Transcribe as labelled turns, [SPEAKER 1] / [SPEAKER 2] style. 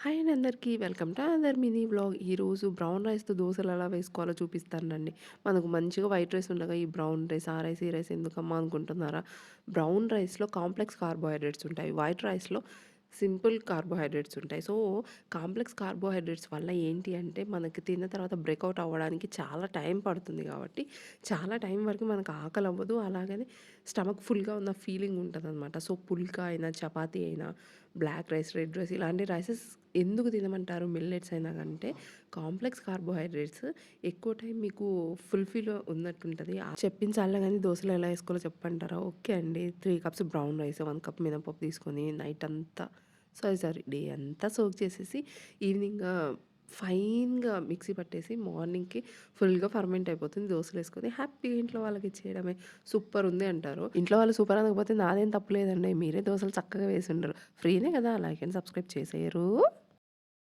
[SPEAKER 1] Hi అండి అందరికీ welcome to another mini vlog. ఈరోజు బ్రౌన్ రైస్‌తో దోసలు ఎలా వేసుకోవాలో చూపిస్తానండి. మనకు మంచిగా వైట్ రైస్ ఉండగా ఈ బ్రౌన్ రైస్, ఆ రైస్, ఈ రైస్ ఎందుకమ్మా అనుకుంటున్నారా? బ్రౌన్ రైస్‌లో కాంప్లెక్స్ కార్బోహైడ్రేట్స్ ఉంటాయి. వైట్ రైస్‌లో సింపుల్ కార్బోహైడ్రేట్స్ ఉంటాయి. సో, కాంప్లెక్స్ కార్బోహైడ్రేట్స్ వల్ల ఏంటి అంటే మనకి తిన్న తర్వాత బ్రేకౌట్ అవ్వడానికి చాలా టైం పడుతుంది కాబట్టి, చాలా టైం వరకు మనకు ఆకలవ్వదు. అలాగని స్టమక్ ఫుల్‌గా ఉన్న ఫీలింగ్ ఉంటదనమాట. సో, పుల్కా అయినా, చపాతీ అయినా, బ్లాక్ రైస్, రెడ్ రైస్ ఇలాంటి రైసెస్ ఎందుకు తినమంటారు మిల్లెట్స్ అయినా కంటే కాంప్లెక్స్ కార్బోహైడ్రేట్స్ ఎక్కువ టైం మీకు ఫుల్‌ఫిల్ ఉన్నట్టుంటది. చెప్పించాలా గానీ దోసలో ఎలా ఏసుకోవాలో చెప్పంటారా? ఓకే అండి. 3 కప్స్ బ్రౌన్ రైస్, 1 కప్ మినపప్పు తీసుకొని నైట్ అంతా సారీ డే అంతా సోక్ చేసేసి ఈవినింగ్ ఫైన్‌గా మిక్సీ పట్టేసి మార్నింగ్‌కి ఫుల్‌గా ఫర్మెంట్ అయిపోతుంది. దోసలేసుకొని హ్యాపీగా ఇంట్లో వాళ్ళకి ఇచ్చేయడమే. సూపర్ ఉంది అంటారు. ఇంట్లో వాళ్ళు సూపర్ అనకపోతే నాదేం తప్పు లేదండి. మీరే దోసలు చక్కగా వేసుండరు. ఫ్రీనే కదా! Like and subscribe చేసేయరు.